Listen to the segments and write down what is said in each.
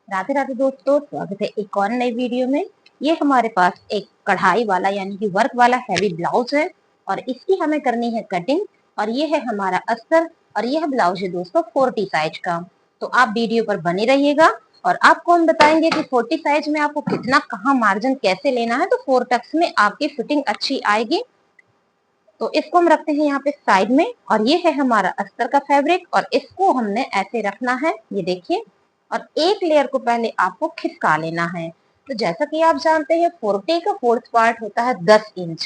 राधे राधे दोस्तों, स्वागत है एक और नई वीडियो में। ये हमारे पास एक कढ़ाई वाला यानी कि वर्क वाला हैवी ब्लाउज है और इसकी हमें करनी है कटिंग। और ये है हमारा अस्तर और यह ब्लाउज है दोस्तों 40 साइज का। तो आप वीडियो पर बने रहिएगा और आपको हम बताएंगे कि 40 साइज में आपको कितना कहाँ मार्जिन कैसे लेना है, तो 4 टक्स में आपकी फिटिंग अच्छी आएगी। तो इसको हम रखते हैं यहाँ पे साइड में और ये है हमारा अस्तर का फैब्रिक और इसको हमने ऐसे रखना है, ये देखिए। और एक लेयर को पहले आपको खिसका लेना है। तो जैसा कि आप जानते हैं 40 का फोर्थ पार्ट होता है 10 इंच।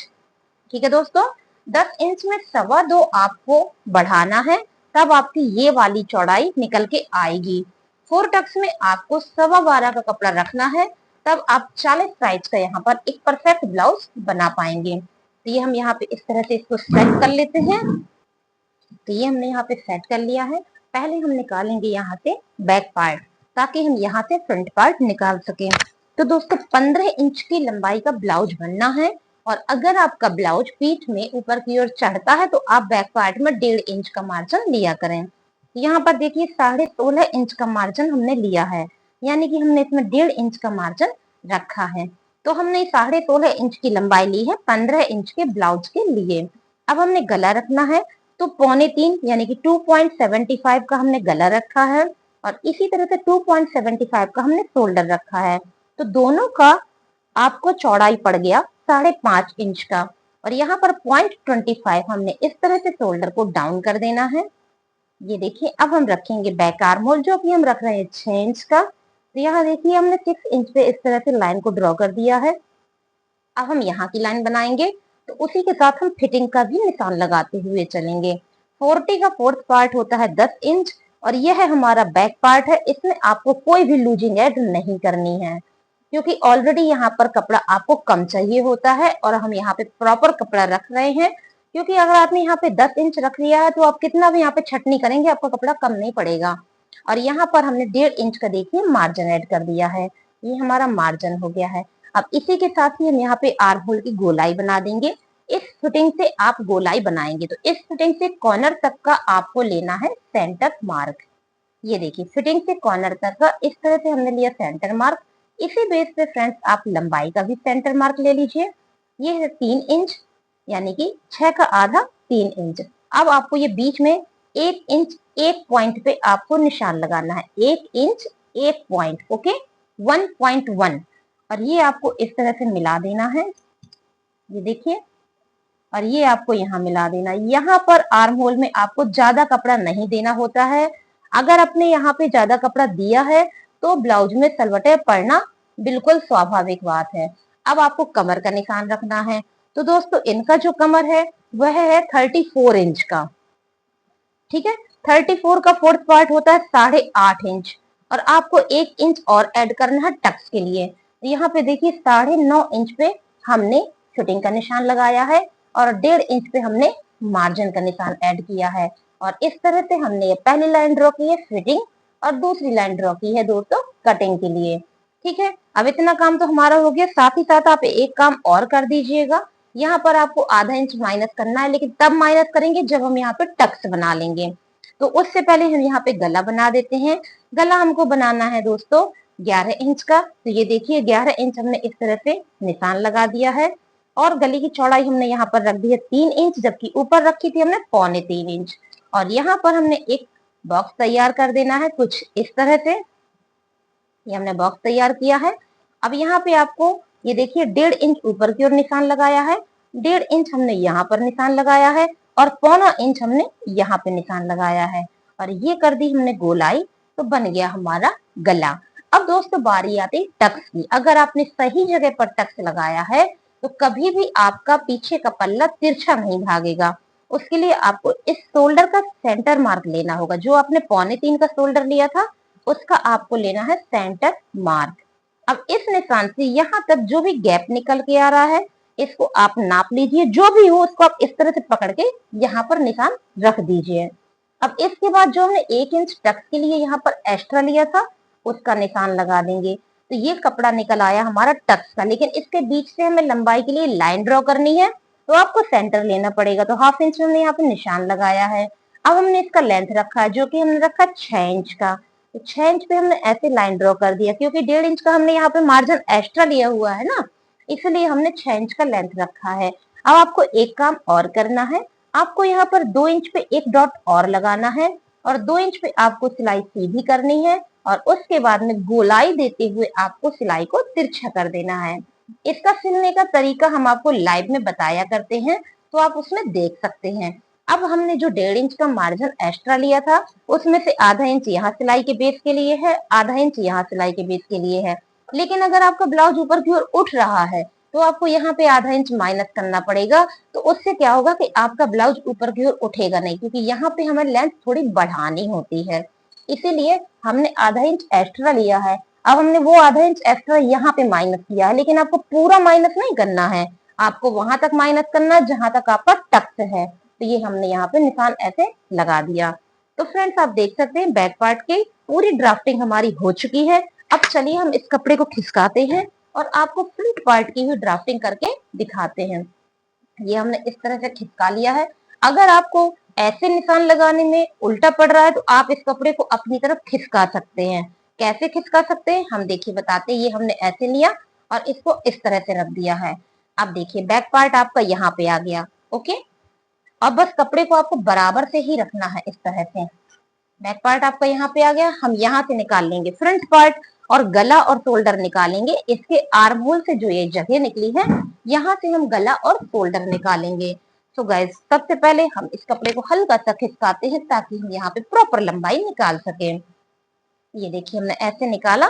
ठीक है दोस्तों, 10 इंच में 2.25 आपको बढ़ाना है, तब आपकी ये वाली चौड़ाई निकल के आएगी। 4 टक्स में आपको 12.25 का कपड़ा रखना है, तब आप 40 साइज का यहाँ पर एक परफेक्ट ब्लाउज बना पाएंगे। तो ये हम यहाँ पे इस तरह से इसको सेट कर लेते हैं। तो ये हमने यहाँ पे सेट कर लिया है। पहले हम निकालेंगे यहाँ से बैक पार्ट, ताकि हम यहाँ से फ्रंट पार्ट निकाल सकें। तो दोस्तों 15 इंच की लंबाई का ब्लाउज बनना है और अगर आपका ब्लाउज पीठ में ऊपर की ओर चढ़ता है तो आप बैक पार्ट में 1.5 इंच का मार्जिन लिया करें। यहाँ पर देखिए 16.5 इंच का मार्जिन हमने लिया है, यानी कि हमने इसमें 1.5 इंच का मार्जिन रखा है। तो हमने 16.5 इंच की लंबाई ली है 15 इंच के ब्लाउज के लिए। अब हमने गला रखना है, तो 2.25 यानी कि 2.75 का हमने गला रखा है और इसी तरह से 2.75 का हमने शोल्डर रखा है। तो दोनों का आपको चौड़ाई पड़ गया 5.5 इंच का। और यहाँ पर 0.25 हमने इस तरह से शोल्डर को डाउन कर देना है। ये देखिए, अब हम रखेंगे बैक आर्म होल, जो कि हम रख रहे हैं 6 इंच का। तो यहाँ देखिए हमने 6 इंच पे इस तरह से लाइन को ड्रॉ कर दिया है। अब हम यहाँ की लाइन बनाएंगे, तो उसी के साथ हम फिटिंग का भी निशान लगाते हुए चलेंगे। 40 का फोर्थ पार्ट होता है 10 इंच और यह है हमारा बैक पार्ट है। इसमें आपको कोई भी लूजिंग ऐड नहीं करनी है, क्योंकि ऑलरेडी यहाँ पर कपड़ा आपको कम चाहिए होता है और हम यहाँ पे प्रॉपर कपड़ा रख रहे हैं। क्योंकि अगर आपने यहाँ पे 10 इंच रख लिया है तो आप कितना भी यहाँ पे छटनी करेंगे आपका कपड़ा कम नहीं पड़ेगा। और यहाँ पर हमने 1.5 इंच का देखिए मार्जिन ऐड कर दिया है। ये हमारा मार्जिन हो गया है। अब इसी के साथ ही हम यहाँ पे आर्म होल की गोलाई बना देंगे। इस फिटिंग से आप गोलाई बनाएंगे, तो इस फिटिंग से कॉर्नर तक का आपको लेना है सेंटर मार्क। ये देखिए फिटिंग से कॉर्नर तक का इस तरह से हमने लिया सेंटर मार्क। इसी बेस पे फ्रेंड्स आप लंबाई का भी सेंटर मार्क ले लीजिए। ये है 3 इंच, यानी कि 6 का आधा 3 इंच। अब आपको ये बीच में 1 इंच एक पॉइंट पे आपको निशान लगाना है। 1 इंच एक पॉइंट, ओके, 1.1। और ये आपको इस तरह से मिला देना है, ये देखिए। और ये आपको यहाँ मिला देना। यहाँ पर आर्म होल में आपको ज्यादा कपड़ा नहीं देना होता है। अगर आपने यहाँ पे ज्यादा कपड़ा दिया है तो ब्लाउज में सलवटें पड़ना बिल्कुल स्वाभाविक बात है। अब आपको कमर का निशान रखना है। तो दोस्तों इनका जो कमर है वह है 34 इंच का। ठीक है, 34 का फोर्थ पार्ट होता है 8.5 इंच और आपको 1 इंच और ऐड करना है टक्स के लिए। तो यहाँ पे देखिए 9.5 इंच पे हमने फिटिंग का निशान लगाया है और 1.5 इंच पे हमने मार्जिन का निशान ऐड किया है। और इस तरह से हमने ये पहली लाइन ड्रॉ की है फिटिंग और दूसरी लाइन ड्रॉ की है दोस्तों कटिंग के लिए। ठीक है, अब इतना काम तो हमारा हो गया। साथ ही साथ आप एक काम और कर दीजिएगा। यहाँ पर आपको आधा इंच माइनस करना है, लेकिन तब माइनस करेंगे जब हम यहाँ पे टक्स बना लेंगे। तो उससे पहले हम यहाँ पे गला बना देते हैं। गला हमको बनाना है दोस्तों 11 इंच का। तो ये देखिए 11 इंच हमने इस तरह से निशान लगा दिया है और गले की चौड़ाई हमने यहाँ पर रख दी है 3 इंच, जबकि ऊपर रखी थी हमने 3.25 इंच। और यहाँ पर हमने एक बॉक्स तैयार कर देना है कुछ इस तरह से। ये हमने बॉक्स तैयार किया है। अब यहाँ पे आपको ये देखिए 1.5 इंच ऊपर की ओर निशान लगाया है, 1.5 इंच हमने यहाँ पर निशान लगाया है और 0.25 इंच हमने यहाँ पे निशान लगाया है। और ये कर दी हमने गोलाई, तो बन गया हमारा गला। अब दोस्तों बारी आती टक्स की। अगर आपने सही जगह पर टक्स लगाया है तो कभी भी आपका पीछे का पल्ला तिरछा नहीं भागेगा। उसके लिए आपको इस शोल्डर का सेंटर मार्क लेना होगा। जो आपने 3.25 का शोल्डर लिया था उसका आपको लेना है सेंटर मार्क। अब इस निशान से यहाँ तक जो भी गैप निकल के आ रहा है इसको आप नाप लीजिए। जो भी हो उसको आप इस तरह से पकड़ के यहाँ पर निशान रख दीजिए। अब इसके बाद जो हमने 1 इंच टक्स के लिए यहाँ पर एक्स्ट्रा लिया था उसका निशान लगा देंगे। तो ये कपड़ा निकल आया हमारा टक्स का, लेकिन इसके बीच से हमें लंबाई के लिए लाइन ड्रॉ करनी है, तो आपको सेंटर लेना पड़ेगा। तो हाफ इंच हमने यहाँ पे निशान लगाया है। अब हमने इसका लेंथ रखा है जो कि हमने रखा 6 इंच का। तो 6 इंच पे हमने ऐसे लाइन ड्रॉ कर दिया, क्योंकि 1.5 इंच का हमने यहाँ पे मार्जिन एक्स्ट्रा लिया हुआ है ना, इसलिए हमने 6 इंच का लेंथ रखा है। अब आपको एक काम और करना है, आपको यहाँ पर 2 इंच पे एक डॉट और लगाना है और 2 इंच पे आपको सिलाई सीधी करनी है और उसके बाद में गोलाई देते हुए आपको सिलाई को तिरछा कर देना है। इसका सिलने का तरीका हम आपको लाइव में बताया करते हैं, तो आप उसमें देख सकते हैं। अब हमने जो 1.5 इंच का मार्जिन एक्स्ट्रा लिया था, उसमें से आधा इंच यहाँ सिलाई के बेस के लिए है, आधा इंच यहाँ सिलाई के बेस के लिए है। लेकिन अगर आपका ब्लाउज ऊपर की ओर उठ रहा है तो आपको यहाँ पे आधा इंच माइनस करना पड़ेगा। तो उससे क्या होगा कि आपका ब्लाउज ऊपर की ओर उठेगा नहीं, क्योंकि यहाँ पे हमें लेंथ थोड़ी बढ़ानी होती है, इसीलिए हमने आधा इंच एक्स्ट्रा लिया है। अब हमने वो आधा इंच एक्स्ट्रा यहाँ पे माइनस किया है, लेकिन आपको पूरा माइनस नहीं करना है, आपको वहां तक माइनस करना है जहां तक आपका टक्स है। तो ये हमने यहाँ पे निशान ऐसे लगा दिया। तो फ्रेंड्स आप देख सकते हैं बैक पार्ट की पूरी ड्राफ्टिंग हमारी हो चुकी है। अब चलिए हम इस कपड़े को खिसकाते हैं और आपको फ्रंट पार्ट की भी ड्राफ्टिंग करके दिखाते हैं। ये हमने इस तरह से खिसका लिया है। अगर आपको ऐसे निशान लगाने में उल्टा पड़ रहा है तो आप इस कपड़े को अपनी तरफ खिसका सकते हैं। कैसे खिसका सकते हैं हम देखिए बताते हैं। ये हमने ऐसे लिया और इसको इस तरह से रख दिया है। अब देखिए बैक पार्ट आपका यहाँ पे आ गया। ओके, अब बस कपड़े को आपको बराबर से ही रखना है इस तरह से। बैक पार्ट आपका यहाँ पे आ गया, हम यहाँ से निकाल लेंगे फ्रंट पार्ट और गला और शोल्डर निकालेंगे। इसके आर्म होल से जो ये जगह निकली है, यहाँ से हम गला और शोल्डर निकालेंगे। तो गाइस सबसे पहले हम इस कपड़े को हल्का सा खिसकाते हैं ताकि हम यहाँ पे प्रॉपर लंबाई निकाल सके। ये देखिए हमने ऐसे निकाला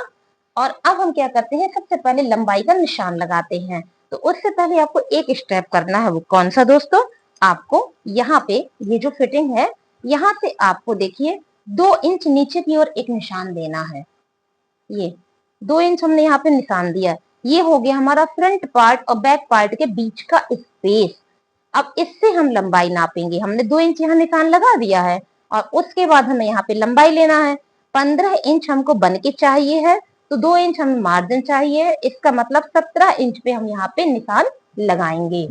और अब हम क्या करते हैं, सबसे पहले लंबाई का निशान लगाते हैं। तो उससे पहले आपको एक स्टेप करना है, वो कौन सा दोस्तों, आपको यहाँ पे ये जो फिटिंग है यहाँ से आपको देखिए 2 इंच नीचे की ओर एक निशान देना है। ये 2 इंच हमने यहाँ पे निशान दिया। ये हो गया हमारा फ्रंट पार्ट और बैक पार्ट के बीच का स्पेस। अब इससे हम लंबाई नापेंगे। हमने 2 इंच यहाँ निशान लगा दिया है और उसके बाद हमें यहाँ पे लंबाई लेना है। 15 इंच हमको बन के चाहिए है, तो 2 इंच हमें मार्जिन चाहिए। इसका मतलब 17 इंच पे हम यहाँ पे निशान लगाएंगे।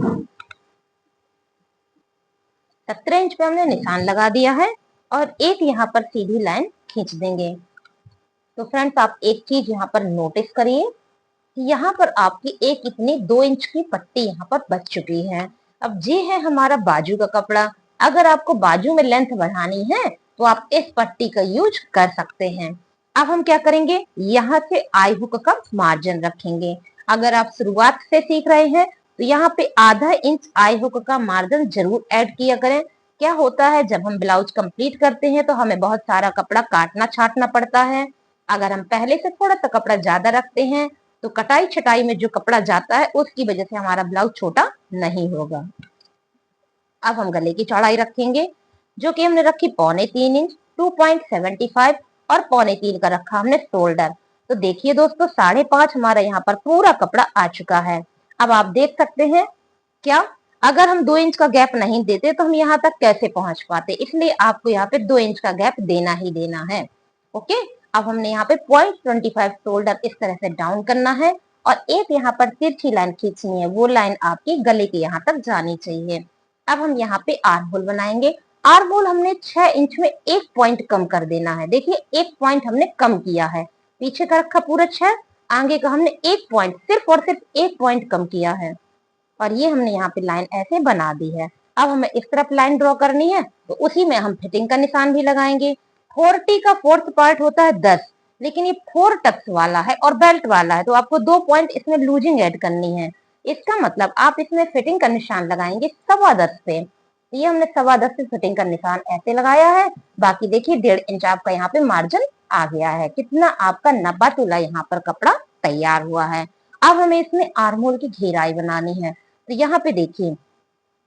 17 इंच पे हमने निशान लगा दिया है और एक यहाँ पर सीधी लाइन खींच देंगे। तो फ्रेंड्स आप एक चीज यहाँ पर नोटिस करिए, यहाँ पर आपकी एक इतनी 2 इंच की पट्टी यहाँ पर बच चुकी है। अब ये है हमारा बाजू का कपड़ा। अगर आपको बाजू में लेंथ बढ़ानी है तो आप इस पट्टी का यूज कर सकते हैं। अब हम क्या करेंगे, यहाँ से आई हुक का मार्जिन रखेंगे। अगर आप शुरुआत से सीख रहे हैं तो यहाँ पे आधा इंच आई हुक का मार्जिन जरूर ऐड किया करें। क्या होता है, जब हम ब्लाउज कंप्लीट करते हैं तो हमें बहुत सारा कपड़ा काटना छाटना पड़ता है। अगर हम पहले से थोड़ा सा कपड़ा ज्यादा रखते हैं तो कटाई छटाई में जो कपड़ा जाता है उसकी वजह से हमारा ब्लाउज छोटा नहीं होगा। अब हम गले की चौड़ाई रखेंगे, जो कि हमने रखी 3.25 इंच 2.75 और 3.25 का रखा हमने शोल्डर। तो देखिए दोस्तों 5.5 हमारा यहाँ पर पूरा कपड़ा आ चुका है। अब आप देख सकते हैं क्या, अगर हम 2 इंच का गैप नहीं देते तो हम यहाँ तक कैसे पहुंच पाते, इसलिए आपको यहाँ पे 2 इंच का गैप देना ही देना है। ओके, अब हमने यहाँ पे 0.25 शोल्डर इस तरह से डाउन करना है और एक यहाँ पर तिरछी लाइन खींचनी है। वो लाइन आपकी गले के यहाँ तक जानी चाहिए। अब हम यहाँ पे आर्म होल बनाएंगे। आर्म होल हमने 6 इंच में 1 पॉइंट कम कर देना है। देखिए 1 पॉइंट हमने कम किया है, पीछे का रखा पूरा 6, आगे का हमने 1 पॉइंट, सिर्फ और सिर्फ 1 पॉइंट कम किया है और ये हमने यहाँ पे लाइन ऐसे बना दी है। अब हमें इस तरफ लाइन ड्रॉ करनी है तो उसी में हम फिटिंग का निशान भी लगाएंगे। 40 का फोर्थ पार्ट होता है 10, लेकिन ये 4 टक्स वाला है और बेल्ट वाला है, तो आपको 2 पॉइंट इसमें लूजिंग ऐड करनी है। इसका मतलब आप इसमें फिटिंग का निशान लगाएंगे 10.25 पे। ये हमने 10.25 से फिटिंग का निशान ऐसे लगाया है। बाकी देखिए 1.5 इंच आपका यहाँ पे मार्जिन आ गया है। कितना आपका 90 तुला यहाँ पर कपड़ा तैयार हुआ है। अब हमें इसमें आर्म होल की घेराई बनानी है। तो यहाँ पे देखिए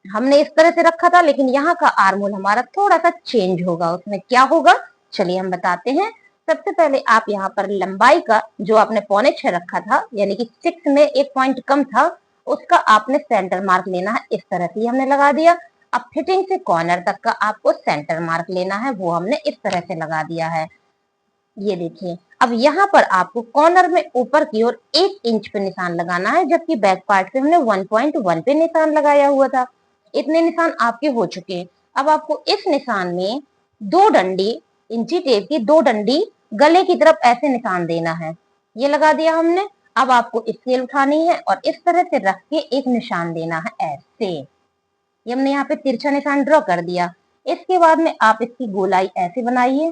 हमने इस तरह से रखा था, लेकिन यहाँ का आर्म होल हमारा थोड़ा सा चेंज होगा। उसमें क्या होगा चलिए हम बताते हैं। सबसे पहले आप यहाँ पर लंबाई का जो आपने 6.25 रखा था, यानी कि 6 में 1 पॉइंट कम था, उसका आपने सेंटर मार्क लेना है। इस तरह से हमने लगा दिया। अब फिटिंग से कॉर्नर तक का आपको सेंटर मार्क लेना है, वो हमने इस तरह से लगा दिया है। ये देखिए अब यहाँ पर आपको कॉर्नर में ऊपर की ओर 1 इंच पे निशान लगाना है, जबकि बैक पार्ट पे हमने 1.1 पे निशान लगाया हुआ था। इतने निशान आपके हो चुके हैं। अब आपको इस निशान में 2 डंडी, इंची टेप की 2 डंडी गले की तरफ ऐसे निशान देना है। ये लगा दिया हमने। अब आपको स्केल उठानी है और इस तरह से रख के एक निशान देना है ऐसे। ये हमने यहाँ पे तिरछा निशान ड्रॉ कर दिया। इसके बाद में आप इसकी गोलाई ऐसे बनाइए,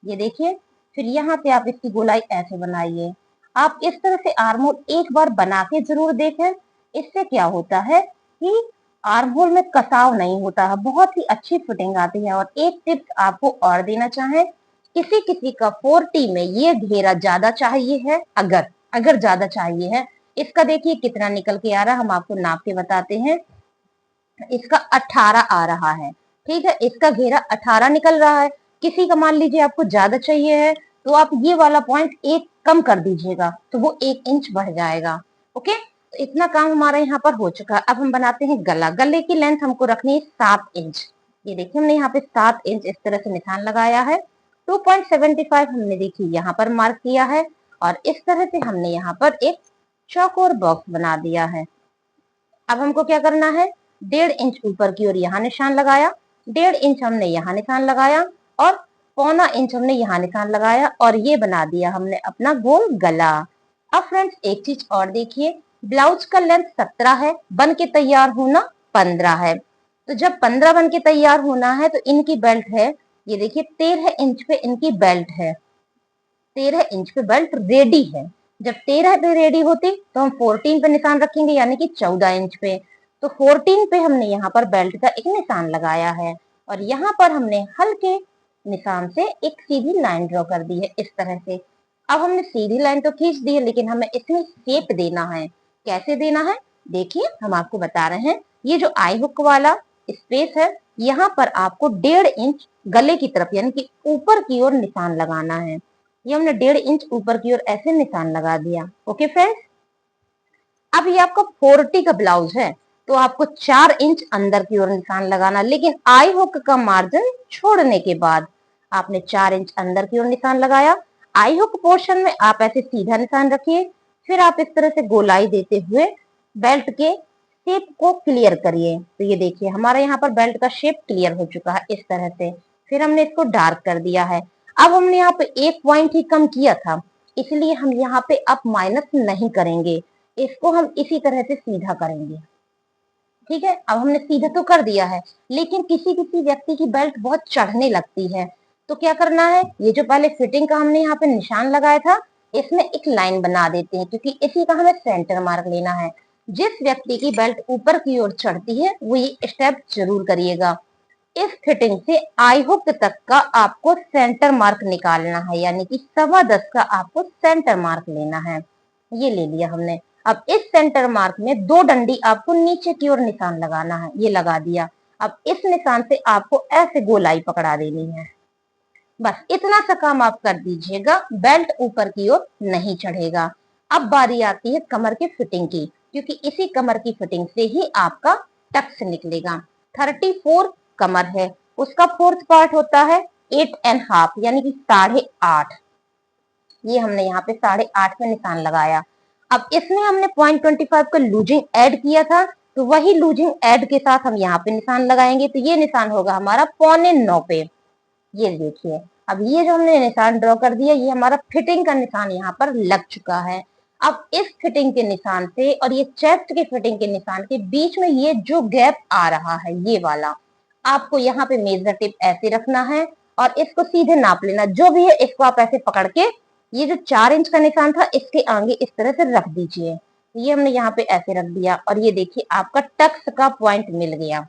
ये देखिए। फिर यहाँ पे आप इसकी गोलाई ऐसे बनाइए। आप इस तरह से आर्म होल एक बार बना के जरूर देखें। इससे क्या होता है कि आर्म होल में कसाव नहीं होता है, बहुत ही अच्छी फिटिंग आती है। और एक टिप्स आपको और देना चाहे, किसी किसी का 40 में ये घेरा ज्यादा चाहिए है, अगर अगर ज्यादा चाहिए है। इसका देखिए कितना निकल के आ रहा है, हम आपको नाप के बताते हैं। इसका 18 आ रहा है, ठीक है। इसका घेरा 18 निकल रहा है। किसी का मान लीजिए आपको ज्यादा चाहिए है, तो आप ये वाला पॉइंट एक कम कर दीजिएगा, तो वो 1 इंच बढ़ जाएगा। ओके, तो इतना काम हमारा यहाँ पर हो चुका है। अब हम बनाते हैं गला। गले की लेंथ हमको रखनी है 7 इंच। ये देखिए हमने यहाँ पे 7 इंच इस तरह से निशान लगाया है। 2.75 हमने देखिए यहाँ पर मार्क किया है। और इस तरह से हमने यहाँ पर एक चौकोर बॉक्स बना दिया है। अब हमको क्या करना है, 1.5 इंच ऊपर की ओर यहाँ निशान लगाया, 1.5 इंच हमने यहाँ निशान लगाया, और 1.25 इंच हमने यहाँ निशान लगाया, और ये बना दिया हमने अपना गोल गला। अब फ्रेंड्स एक चीज और देखिए, ब्लाउज का लेंथ 17 है, बन के तैयार होना 15 है। तो जब 15 बन के तैयार होना है तो इनकी बेल्ट है, ये देखिए 13 इंच पे इनकी बेल्ट है। 13 इंच पे बेल्ट रेडी है। जब 13 पे रेडी होती तो हम 14 पे निशान रखेंगे, यानी कि 14 इंच पे। तो 14 पे हमने यहाँ पर बेल्ट का एक निशान लगाया है, और यहाँ पर हमने हल्के निशान से एक सीधी लाइन ड्रॉ कर दी है इस तरह से। अब हमने सीधी लाइन तो खींच दी है, लेकिन हमें इसमें शेप देना है। कैसे देना है, देखिए हम आपको बता रहे हैं। ये जो आई हुक वाला स्पेस है, यहाँ पर आपको 1.5 इंच गले की तरफ यानी कि ऊपर की ओर निशान लगाना है। ये हमने 1.5 इंच ऊपर की ओर ऐसे निशान लगा दिया। ओके फ्रेंड्स, अब ये आपका 40 का ब्लाउज है, तो आपको 4 इंच अंदर की ओर निशान लगाना, लेकिन आई हुक का मार्जिन छोड़ने के बाद आपने 4 इंच अंदर की ओर निशान लगाया। आई हुक पोर्शन में आप ऐसे सीधा निशान रखिए। फिर आप इस तरह से गोलाई देते हुए बेल्ट के शेप को क्लियर करिए। तो ये देखिए हमारा यहाँ पर बेल्ट का शेप क्लियर हो चुका है इस तरह से। फिर हमने इसको डार्क कर दिया है। अब हमने यहाँ पे एक पॉइंट ही कम किया था, इसलिए हम यहाँ पे अप माइनस नहीं करेंगे, इसको हम इसी तरह से सीधा करेंगे। ठीक है, अब हमने सीधा तो कर दिया है, लेकिन किसी किसी व्यक्ति की बेल्ट बहुत चढ़ने लगती है, तो क्या करना है, ये जो पहले फिटिंग का हमने यहाँ पे निशान लगाया था, इसमें एक लाइन बना देते हैं, क्योंकि इसी का हमें सेंटर मार्क लेना है। जिस व्यक्ति की बेल्ट ऊपर की ओर चढ़ती है वो ये स्टेप जरूर करिएगा। इस फिटिंग से आई हुक तक का आपको सेंटर मार्क निकालना है, यानी कि 10.25 का आपको सेंटर मार्क लेना है। ये ले लिया हमने। अब इस सेंटर मार्क में 2 डंडी आपको नीचे की ओर निशान लगाना है, ये लगा दिया। अब इस निशान से आपको ऐसे गोलाई पकड़ा देनी है। बस इतना सा काम आप कर दीजिएगा, बेल्ट ऊपर की ओर नहीं चढ़ेगा। अब बारी आती है कमर की फिटिंग की, क्योंकि इसी कमर की फिटिंग से ही आपका टक्स निकलेगा। 34 कमर है, उसका 4th पार्ट होता है 8.5 यानी कि 8.5। ये हमने यहाँ पे 8.5 में निशान लगाया। अब इसमें हमने 0.25 का लूजिंग ऐड किया था, तो वही लूजिंग ऐड के साथ हम यहाँ पे निशान लगाएंगे, तो ये निशान होगा हमारा 8.25 पे। ये देखिए, अब ये जो हमने निशान ड्रॉ कर दिया, ये हमारा फिटिंग का निशान यहाँ पर लग चुका है। अब इस फिटिंग के निशान से और ये चेस्ट के फिटिंग के निशान के बीच में ये जो गैप आ रहा है, ये वाला, आपको यहाँ पे मेजर टेप ऐसे रखना है और इसको सीधे नाप लेना। जो भी है इसको आप ऐसे पकड़ के, ये जो 4 इंच का निशान था इसके आगे इस तरह से रख दीजिए। ये हमने यहाँ पे ऐसे रख दिया, और ये देखिए आपका टक्स का पॉइंट मिल गया।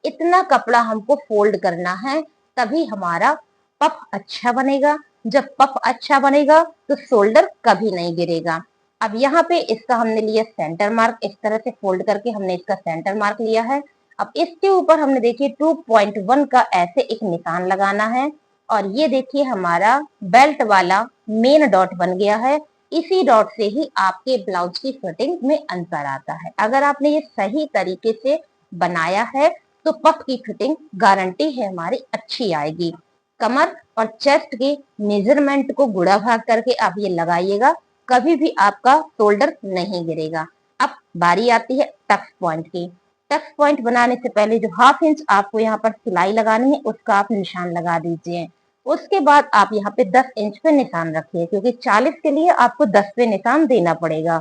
इतना कपड़ा हमको फोल्ड करना है, तभी हमारा पफ अच्छा बनेगा। जब पफ अच्छा बनेगा तो शोल्डर कभी नहीं गिरेगा। अब यहाँ पे इसका हमने लिया सेंटर मार्क, इस तरह से फोल्ड करके हमने इसका सेंटर मार्क लिया है। अब इसके ऊपर हमने देखिए 2.1 का ऐसे एक निशान लगाना है, और ये देखिए हमारा बेल्ट वाला मेन डॉट बन गया है। इसी डॉट से ही आपके ब्लाउज की फिटिंग में अंतर आता है। अगर आपने ये सही तरीके से बनाया है तो पफ की फिटिंग गारंटी है हमारी अच्छी आएगी। कमर और चेस्ट के मेजरमेंट को गुणा भाग करके आप ये लगाइएगा, कभी भी आपका शोल्डर नहीं गिरेगा। अब बारी आती है टक्स पॉइंट की। टक्स पॉइंट बनाने से पहले जो 1/2 इंच आपको यहाँ पर सिलाई लगानी है, उसका आप निशान लगा दीजिए। उसके बाद आप यहाँ पे 10 इंच पे निशान रखिए, क्योंकि 40 के लिए आपको 10 पे निशान देना पड़ेगा।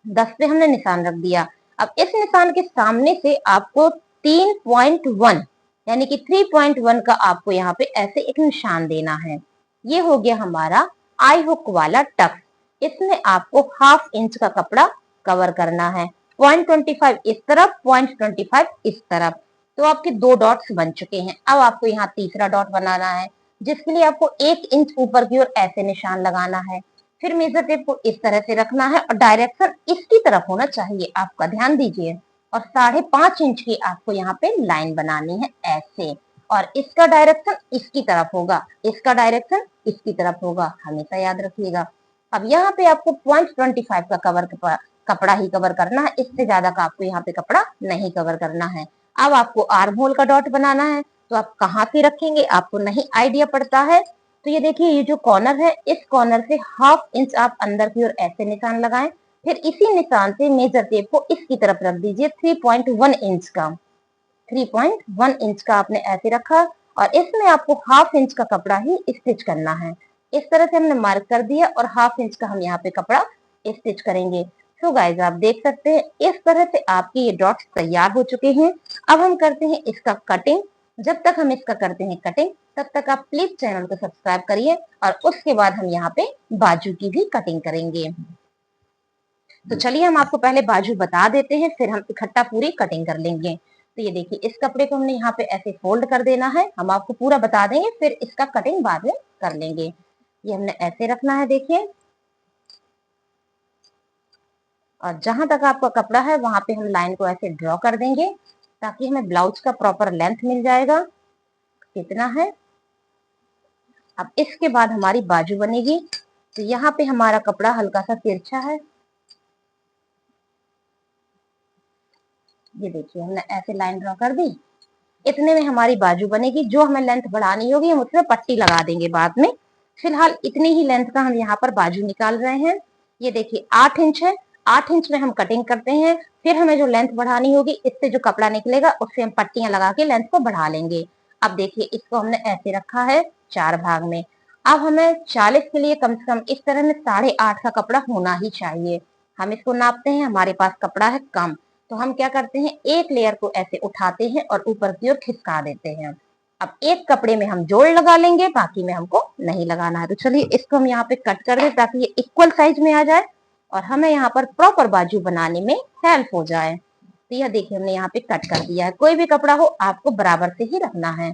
10 पे हमने निशान रख दिया। अब इस निशान के सामने से आपको 3.1 यानी कि 3.1 का आपको यहाँ पे ऐसे एक निशान देना है। ये हो गया हमारा आई हुक वाला टक्स। इसमें आपको हाफ इंच का कपड़ा कवर करना है। 0.25 इस तरफ, 0.25 इस तरफ। तो आपके 2 डॉट्स बन चुके हैं। अब आपको यहाँ तीसरा डॉट बनाना है, जिसके लिए आपको 1 इंच ऊपर की ओर ऐसे निशान लगाना है। फिर मेजर टेप को इस तरह से रखना है और डायरेक्शन इसकी तरफ होना चाहिए, आपका ध्यान दीजिए। और 5.5 इंच की आपको यहाँ पे लाइन बनानी है ऐसे, और इसका डायरेक्शन इसकी तरफ होगा, इसका डायरेक्शन इसकी तरफ होगा, हमेशा याद रखिएगा। अब यहाँ पे आपको 0.25 का कपड़ा ही कवर करना है, इससे ज्यादा का आपको यहाँ पे कपड़ा नहीं कवर करना है। अब आपको आर्म होल का डॉट बनाना है, तो आप कहाँ से रखेंगे आपको नहीं आइडिया पड़ता है, तो ये देखिए ये जो कॉर्नर है, इस कॉर्नर से हाफ इंच आप अंदर की ओर ऐसे निशान लगाएं। फिर इसी निशान से मेजर टेप को इसकी तरफ रख दीजिए 3.1 इंच का। 3.1 इंच का आपने ऐसे रखा और इसमें आपको हाफ इंच का कपड़ा ही स्टिच करना है। इस तरह से हमने मार्क कर दिया और हाफ इंच का हम यहाँ पे कपड़ा स्टिच करेंगे। तो गाइज आप देख सकते हैं इस तरह से आपके ये डॉट्स तैयार हो चुके हैं। अब हम करते हैं इसका कटिंग। जब तक हम इसका करते हैं कटिंग, तब तक आप प्लीज चैनल को सब्सक्राइब करिए और उसके बाद हम यहाँ पे बाजू की भी कटिंग करेंगे। तो चलिए हम आपको पहले बाजू बता देते हैं, फिर हम इकट्ठा पूरी कटिंग कर लेंगे। तो ये देखिए इस कपड़े को हमने यहाँ पे ऐसे फोल्ड कर देना है, हम आपको पूरा बता देंगे, फिर इसका कटिंग बाद में कर लेंगे। ये हमने ऐसे रखना है देखिए, और जहां तक आपका कपड़ा है वहां पे हम लाइन को ऐसे ड्रॉ कर देंगे, ताकि हमें ब्लाउज का प्रॉपर लेंथ मिल जाएगा कितना है। अब इसके बाद हमारी बाजू बनेगी। तो यहाँ पे हमारा कपड़ा हल्का सा तिरछा है, ये देखिए हमने ऐसे लाइन ड्रॉ कर दी। इतने में हमारी बाजू बनेगी। जो हमें लेंथ बढ़ानी होगी हम उसमें पट्टी लगा देंगे बाद में। फिलहाल इतनी ही लेंथ का हम यहाँ पर बाजू निकाल रहे हैं। ये देखिए 8 इंच है, 8 इंच में हम कटिंग करते हैं। फिर हमें जो लेंथ बढ़ानी होगी, इससे जो कपड़ा निकलेगा उससे हम पट्टियां लगा के लेंथ को बढ़ा लेंगे। अब देखिए इसको हमने ऐसे रखा है 4 भाग में। अब हमें 40 के लिए कम से कम इस तरह में 8.5 का कपड़ा होना ही चाहिए। हम इसको नापते हैं, हमारे पास कपड़ा है कम, तो हम क्या करते हैं एक लेयर को ऐसे उठाते हैं और ऊपर की ओर खिसका देते हैं। अब एक कपड़े में हम जोड़ लगा लेंगे, बाकी में हमको नहीं लगाना है। तो चलिए इसको हम यहाँ पे कट कर दे ताकि ये इक्वल साइज में आ जाए और हमें यहाँ पर प्रॉपर बाजू बनाने में हेल्प हो जाए। तो यह देखिए हमने यहाँ पे कट कर दिया है। कोई भी कपड़ा हो आपको बराबर से ही रखना है।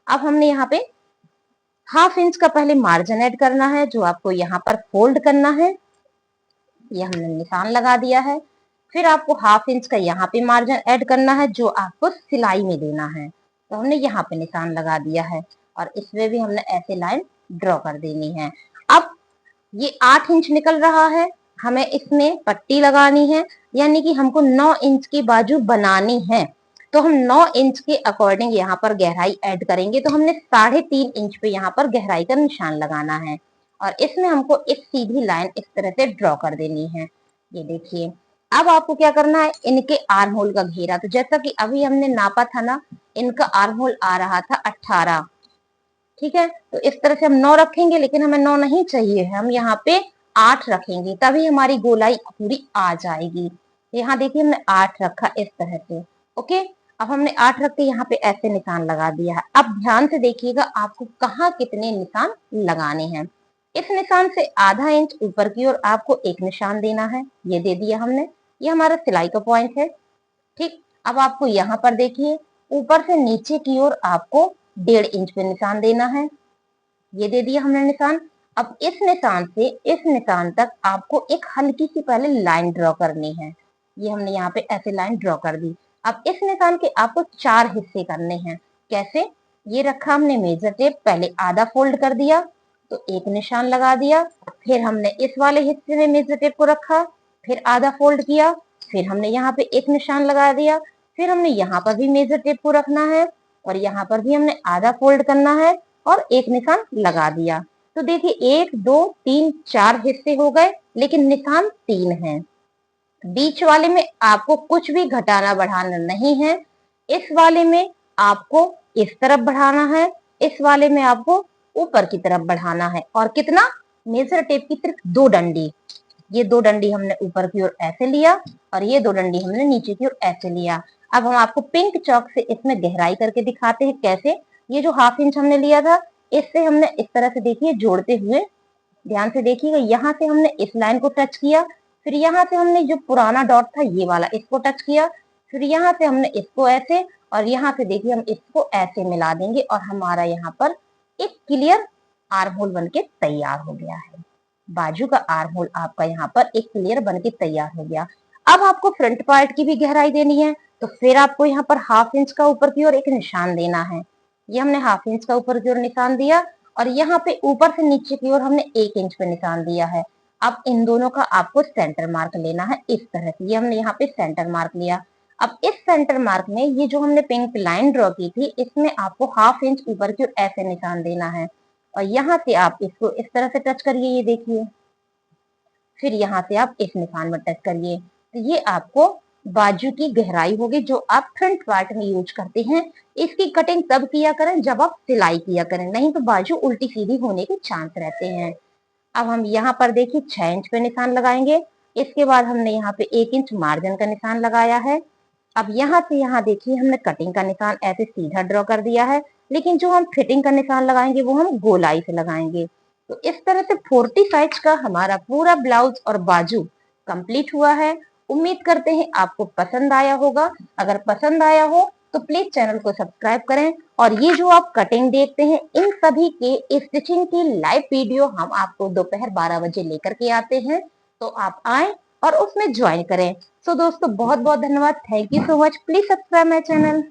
अब हमने यहाँ पे हाफ इंच का पहले मार्जिन ऐड करना है, जो आपको यहाँ पर फोल्ड करना है। ये हमने निशान लगा दिया है। फिर आपको हाफ इंच का यहाँ पे मार्जिन ऐड करना है, जो आपको सिलाई में देना है। तो हमने यहाँ पे निशान लगा दिया है और इसमें भी हमने ऐसे लाइन ड्रॉ कर देनी है। अब ये 8 इंच निकल रहा है, हमें इसमें पट्टी लगानी है, यानी कि हमको 9 इंच की बाजू बनानी है। तो हम 9 इंच के अकॉर्डिंग यहाँ पर गहराई ऐड करेंगे। तो हमने 3.5 इंच पे यहाँ पर गहराई का निशान लगाना है और इसमें हमको एक सीधी लाइन इस तरह से ड्रॉ कर देनी है। ये देखिए अब आपको क्या करना है, इनके आर्म होल का घेरा। तो जैसा कि अभी हमने नापा था ना, इनका आर्म होल आ रहा था 18, ठीक है। तो इस तरह से हम 9 रखेंगे, लेकिन हमें 9 नहीं चाहिए है, हम यहाँ पे 8 रखेंगे, तभी हमारी गोलाई पूरी आ जाएगी। यहाँ देखिए हमने 8 रखा इस तरह से। ओके, अब हमने 8 रख के यहाँ पे ऐसे निशान लगा दिया है। अब ध्यान से देखिएगा आपको कहाँ कितने निशान लगाने हैं। इस निशान से आधा इंच ऊपर की ओर आपको एक निशान देना है, ये दे दिया हमने। ये हमारा सिलाई का पॉइंट है, ठीक। अब आपको यहाँ पर देखिए ऊपर से नीचे की ओर आपको 1.5 इंच पे निशान देना है, ये दे दिया हमने निशान। अब इस निशान से इस निशान तक आपको एक हल्की सी पहले लाइन ड्रॉ करनी है। ये हमने यहाँ पे ऐसे लाइन ड्रॉ कर दी। अब इस निशान के आपको 4 हिस्से करने हैं। कैसे, ये रखा हमने मेजर टेप, पहले आधा फोल्ड कर दिया तो एक निशान लगा दिया। फिर हमने इस वाले हिस्से में मेजर टेप को रखा, फिर आधा फोल्ड किया, फिर हमने यहाँ पे एक निशान लगा दिया। फिर हमने यहाँ पर भी मेजर टेप को रखना है और यहाँ पर भी हमने आधा फोल्ड करना है और एक निशान लगा दिया। तो देखिए 1 2 3 4 हिस्से हो गए, लेकिन निशान 3 हैं। बीच वाले में आपको कुछ भी घटाना बढ़ाना नहीं है। इस वाले में आपको इस तरफ बढ़ाना है, इस वाले में आपको ऊपर की तरफ बढ़ाना है। और कितना? मेजर टेप की सिर्फ 2 डंडी। ये 2 डंडी हमने ऊपर की ओर ऐसे लिया और ये 2 डंडी हमने नीचे की ओर ऐसे लिया। अब हम आपको पिंक चौक से इसमें गहराई करके दिखाते हैं कैसे। ये जो 1/2 इंच हमने लिया था, इससे हमने इस तरह से देखिए जोड़ते हुए, ध्यान से देखिएगा, यहाँ से हमने इस लाइन को टच किया, फिर यहाँ से हमने जो पुराना डॉट था ये वाला इसको टच किया, फिर यहाँ से हमने इसको ऐसे, और यहाँ से देखिए हम इसको ऐसे मिला देंगे और हमारा यहाँ पर एक क्लियर आर्म होल बन के तैयार हो गया है। बाजू का आर्म होल आपका यहाँ पर एक क्लियर बन के तैयार हो गया। अब आपको फ्रंट पार्ट की भी गहराई देनी है, तो फिर आपको यहाँ पर 1/2 इंच का ऊपर की ओर एक निशान देना है। ये हमने 1/2 इंच का ऊपर की ओर निशान दिया और यहाँ पे ऊपर से नीचे की ओर हमने 1 इंच पे निशान दिया है। अब इन दोनों का आपको सेंटर मार्क लेना है इस तरह से। ये हमने यहाँ पे सेंटर मार्क लिया। अब इस सेंटर मार्क में ये जो हमने पिंक लाइन ड्रॉ की थी, इसमें आपको 1/2 इंच ऊपर की ओर ऐसे निशान देना है और यहाँ से आप इसको इस तरह से टच करिए, ये देखिए, फिर यहाँ से आप इस निशान में टच करिए। तो ये आपको बाजू की गहराई होगी जो आप फ्रंट पार्ट में यूज करते हैं। इसकी कटिंग तब किया करें जब आप सिलाई किया करें, नहीं तो बाजू उल्टी सीधी होने के चांस रहते हैं। अब हम यहाँ पर देखिए 6 इंच पे निशान लगाएंगे। इसके बाद हमने यहाँ पे 1 इंच मार्जिन का निशान लगाया है। अब यहाँ से यहाँ देखिए हमने कटिंग का निशान ऐसे सीधा ड्रॉ कर दिया है, लेकिन जो हम फिटिंग का निशान लगाएंगे वो हम गोलाई से लगाएंगे। तो इस तरह से 40 साइज का हमारा पूरा ब्लाउज और बाजू कंप्लीट हुआ है। उम्मीद करते हैं आपको पसंद आया होगा। अगर पसंद आया हो तो प्लीज चैनल को सब्सक्राइब करें, और ये जो आप कटिंग देखते हैं इन सभी के स्टिचिंग की लाइव वीडियो हम आपको दोपहर 12 बजे लेकर के आते हैं, तो आप आए और उसमें ज्वाइन करें। सो दोस्तों बहुत बहुत धन्यवाद। Thank you so much. Please subscribe my channel.